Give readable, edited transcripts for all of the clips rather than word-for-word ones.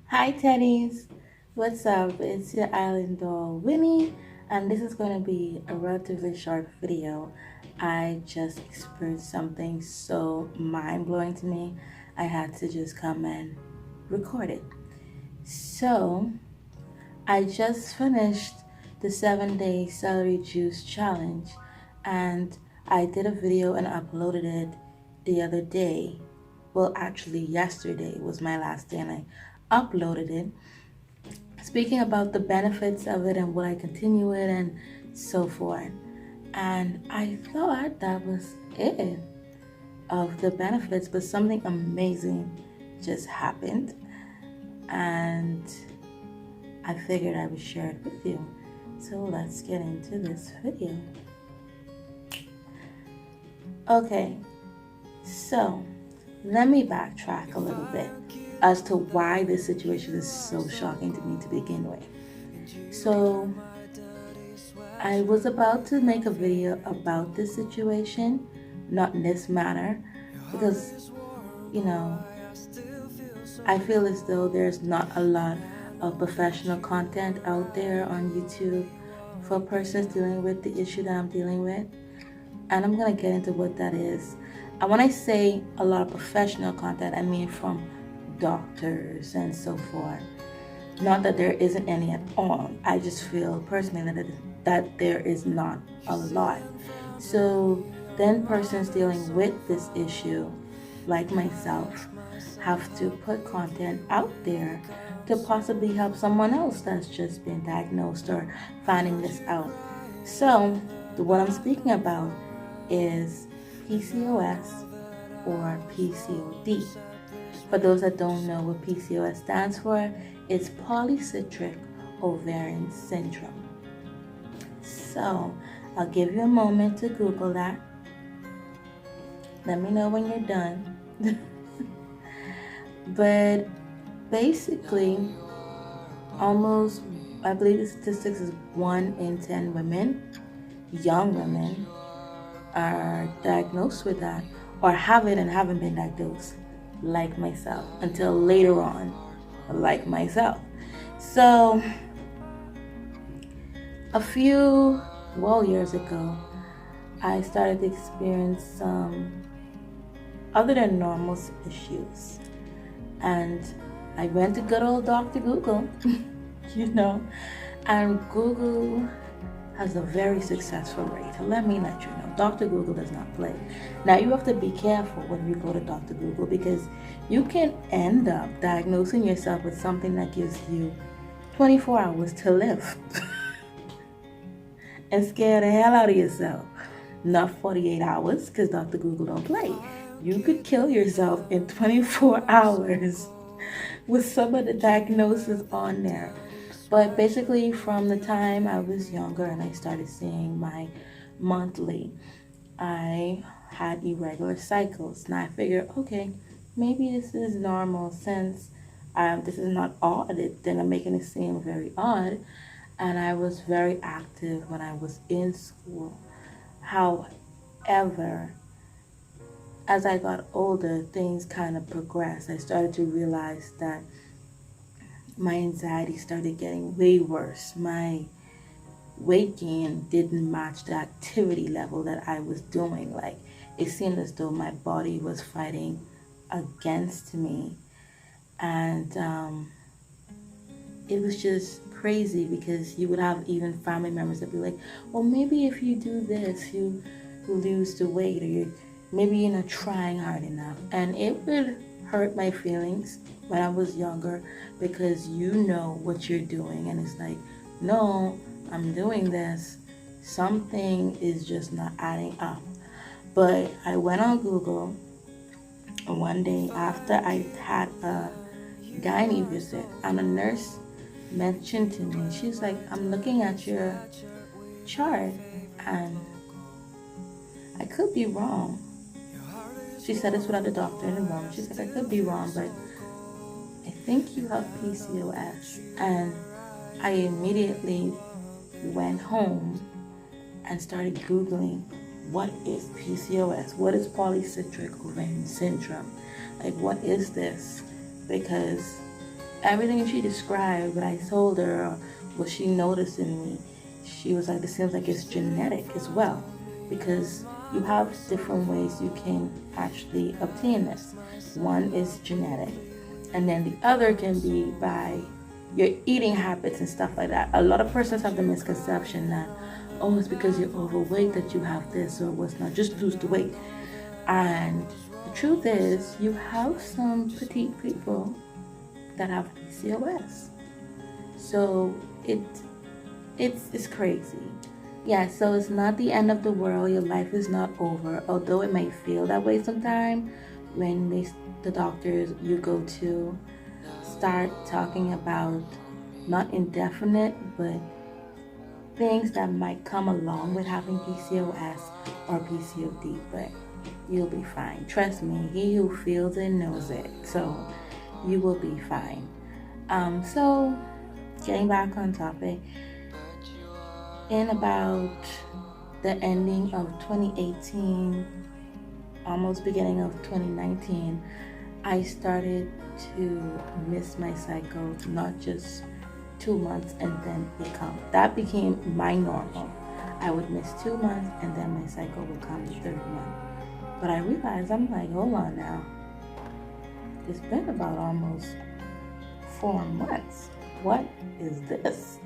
Hi Teddies, what's up? It's your island doll Winnie, and this is going to be a relatively short video. I just experienced something so mind-blowing to me, I had to just come and record it. So, I just finished the 7-day celery juice challenge, and I did a video and uploaded it the other day. Well, actually, yesterday was my last day, and I uploaded it speaking about the benefits of it and will I continue it and so forth. And I thought that was it of the benefits, but something amazing just happened, and I figured I would share it with you. So let's get into this video. Okay, so let me backtrack a little bit as to why this situation is so shocking to me to begin with. So I was about to make a video about this situation, not in this manner, because, you know, I feel as though there's not a lot of professional content out there on YouTube for persons dealing with the issue that I'm dealing with. And I'm going to get into what that is. And when I say a lot of professional content, I mean from doctors and so forth. Not that there isn't any at all. I just feel personally that there is not a lot. So then persons dealing with this issue, like myself, have to put content out there to possibly help someone else that's just been diagnosed or finding this out. So what I'm speaking about is PCOS or PCOD. For those that don't know what PCOS stands for, it's polycystic ovarian syndrome. So I'll give you a moment to Google that. Let me know when you're done. But basically, almost, I believe the statistics is 1 in 10 women, young women, are diagnosed with that or have it and haven't been diagnosed, like myself, until later on, like myself. So a few years ago, I started to experience some other than normal issues, and I went to good old Dr. Google, and Google has a very successful rate. Let me let you know, Dr. Google does not play. Now, you have to be careful when you go to Dr. Google, because you can end up diagnosing yourself with something that gives you 24 hours to live and scare the hell out of yourself. Not 48 hours, because Dr. Google don't play. You could kill yourself in 24 hours with some of the diagnoses on there. But basically, from the time I was younger and I started seeing my monthly, I had irregular cycles. And I figured, okay, maybe this is normal since this is not odd. Then I'm making it seem very odd. And I was very active when I was in school. However, as I got older, things kind of progressed. I started to realize that my anxiety started getting way worse. My weight gain didn't match the activity level that I was doing. Like, it seemed as though my body was fighting against me. And it was just crazy, because you would have even family members that be like, well, maybe if you do this, you lose the weight, or maybe you're not trying hard enough. And it would hurt my feelings when I was younger, because you know what you're doing, and it's like, no, I'm doing this. Something is just not adding up. But I went on Google one day after I had a gynae visit, and a nurse mentioned to me, she's like, I'm looking at your chart and I could be wrong. She said this without the doctor in the room. She said, I could be wrong, but I think you have PCOS. And I immediately went home and started Googling, what is PCOS? What is polycystic ovarian syndrome? Like, what is this? Because everything she described, what I told her, or what she noticed in me, she was like, "This seems like it's genetic as well, because you have different ways you can actually obtain this. One is genetic, and then the other can be by your eating habits and stuff like that. A lot of persons have the misconception that, oh, it's because you're overweight that you have this, or what's not, just lose the weight. And the truth is, you have some petite people that have PCOS. So it's crazy. Yeah, so it's not the end of the world. Your life is not over, although it may feel that way sometimes when the doctors you go to start talking about not indefinite, but things that might come along with having PCOS or PCOD, but you'll be fine. Trust me, he who feels it knows it. So you will be fine. So getting back on topic, in about the ending of 2018, almost beginning of 2019, I started to miss my cycle, not just 2 months and then that became my normal. I would miss 2 months and then my cycle would come the third month. But I realized, I'm like, hold on now. It's been about almost 4 months. What is this?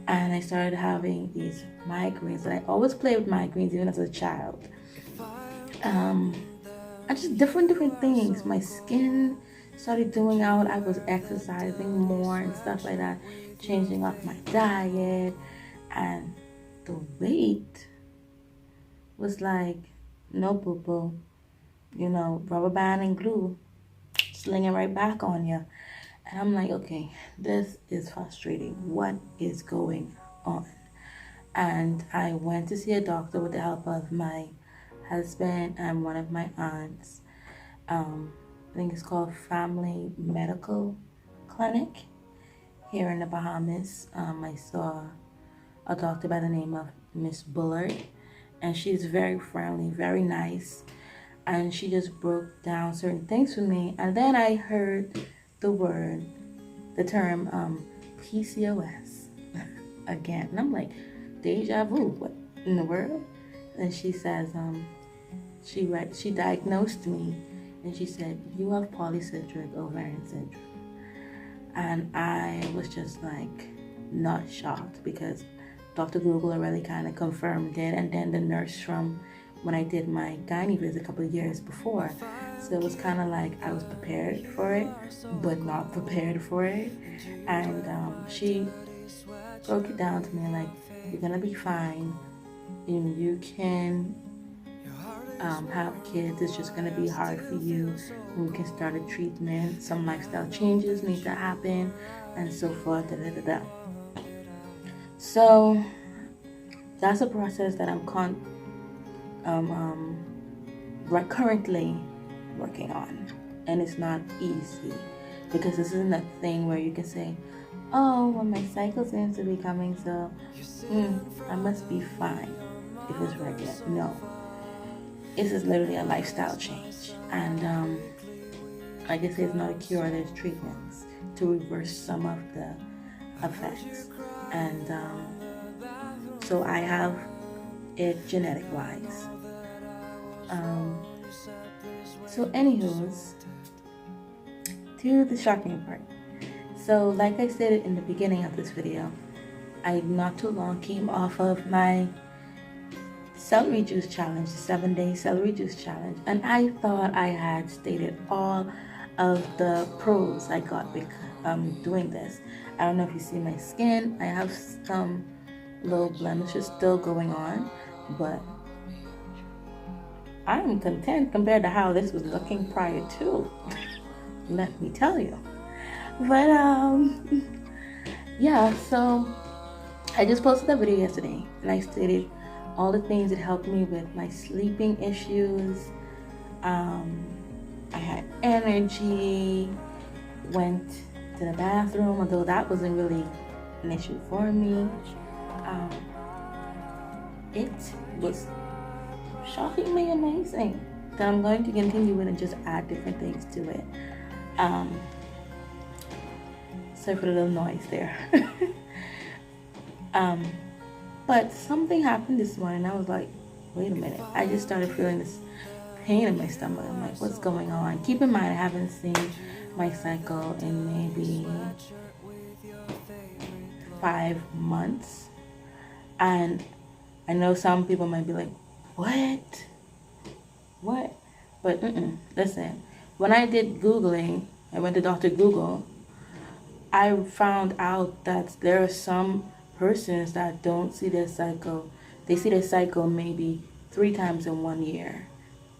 And I started having these migraines. And I always played with migraines even as a child. I just different things. My skin started doing out. I was exercising more and stuff like that, changing up my diet, and the weight was like, no boo-boo, rubber band and glue, slinging right back on you. And I'm like, okay, this is frustrating. What is going on? And I went to see a doctor with the help of my husband and one of my aunts. I think it's called Family Medical Clinic here in the Bahamas. I saw a doctor by the name of Miss Bullard, and she's very friendly, very nice, and she just broke down certain things for me. And then I heard the term PCOS again, and I'm like, deja vu, what in the world? And she says, she diagnosed me, and she said, you have polycystic ovarian syndrome. And I was just like, not shocked, because Dr. Google already kind of confirmed it, and then the nurse from when I did my gynae visit a couple of years before. So it was kind of like I was prepared for it, but not prepared for it. And she broke it down to me like, you're gonna be fine. You can have kids. It's just gonna be hard for you. We can start a treatment. Some lifestyle changes need to happen, and so forth. So that's a process that I'm currently working on, and it's not easy, because this isn't a thing where you can say, oh, well, my cycle seems to be coming, so I must be fine if it's regular. No, this is literally a lifestyle change, and like I say, it's not a cure. There's treatments to reverse some of the effects, and so I have it genetic wise. So anywho's, to the shocking part. So like I said in the beginning of this video, I not too long came off of my celery juice challenge, the 7-day celery juice challenge, and I thought I had stated all of the pros I got doing this. I don't know if you see my skin. I have some little blemishes still going on, but I'm content compared to how this was looking prior to. Let me tell you. But yeah, so I just posted that video yesterday, and I stated all the things that helped me with my sleeping issues. I had energy, went to the bathroom, although that wasn't really an issue for me. It was shockingly amazing that I'm going to continue it and just add different things to it. Sorry for the little noise there. But something happened this morning. I was like, wait a minute. I just started feeling this pain in my stomach. I'm like, what's going on? Keep in mind, I haven't seen my cycle in maybe 5 months. And I know some people might be like, what? But listen, when I did Googling, I went to Dr. Google, I found out that there are some persons that don't see their cycle. They see their cycle maybe 3 times in 1 year,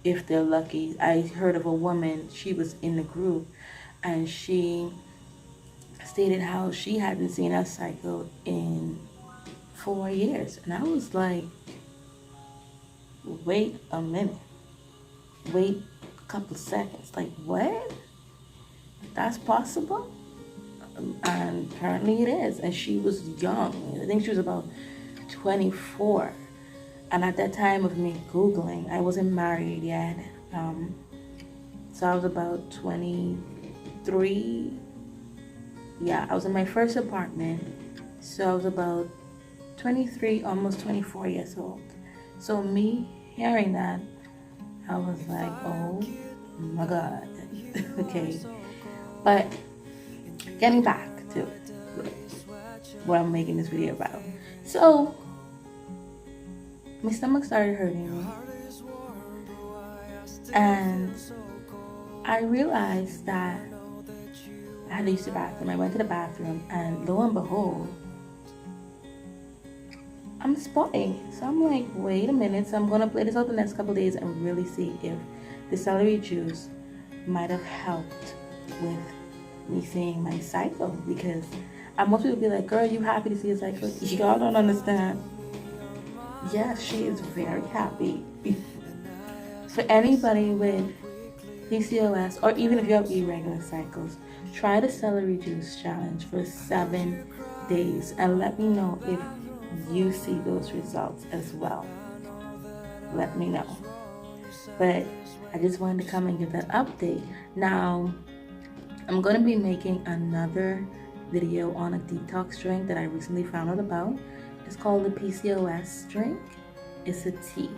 if they're lucky. I heard of a woman, she was in the group, and she stated how she hadn't seen her cycle in 4 years. And I was like, wait a minute. Wait a couple seconds. Like, what? That's possible? And apparently it is. And she was young. I think she was about 24. And at that time of me Googling, I wasn't married yet. So I was about 23. Yeah, I was in my first apartment. So I was about 23, almost 24 years old. So me hearing that, I was like, oh my God. Okay. But getting back to what I'm making this video about. So my stomach started hurting me. And I realized that I had to use the bathroom. I went to the bathroom, and lo and behold, I'm spotting. So I'm like, wait a minute. So I'm going to play this out the next couple of days and really see if the celery juice might have helped with me seeing my cycle. Because most people be like, girl, you happy to see a cycle? Y'all don't understand. Yes, she is very happy. For anybody with PCOS, or even if you have irregular cycles, try the celery juice challenge for 7 days and let me know if you see those results as well. Let me know. But I just wanted to come and give that update. Now, I'm going to be making another video on a detox drink that I recently found out about. It's called the PCOS drink. It's a tea.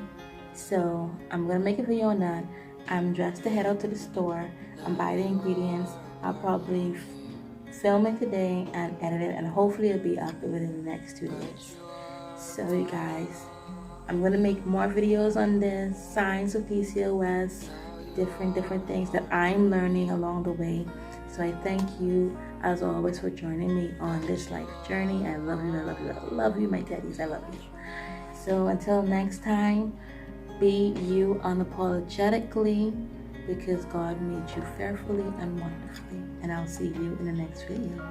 So I'm going to make a video on that. I'm dressed to head out to the store and buy the ingredients. I'll probably film it today and edit it, and hopefully it'll be up within the next 2 days. So you guys, I'm going to make more videos on this, signs of PCOS, different things that I'm learning along the way. So I thank you, as always, for joining me on this life journey. I love you, I love you, I love you, my teddies, I love you. So until next time, be you unapologetically, because God made you fearfully and wonderfully. And I'll see you in the next video.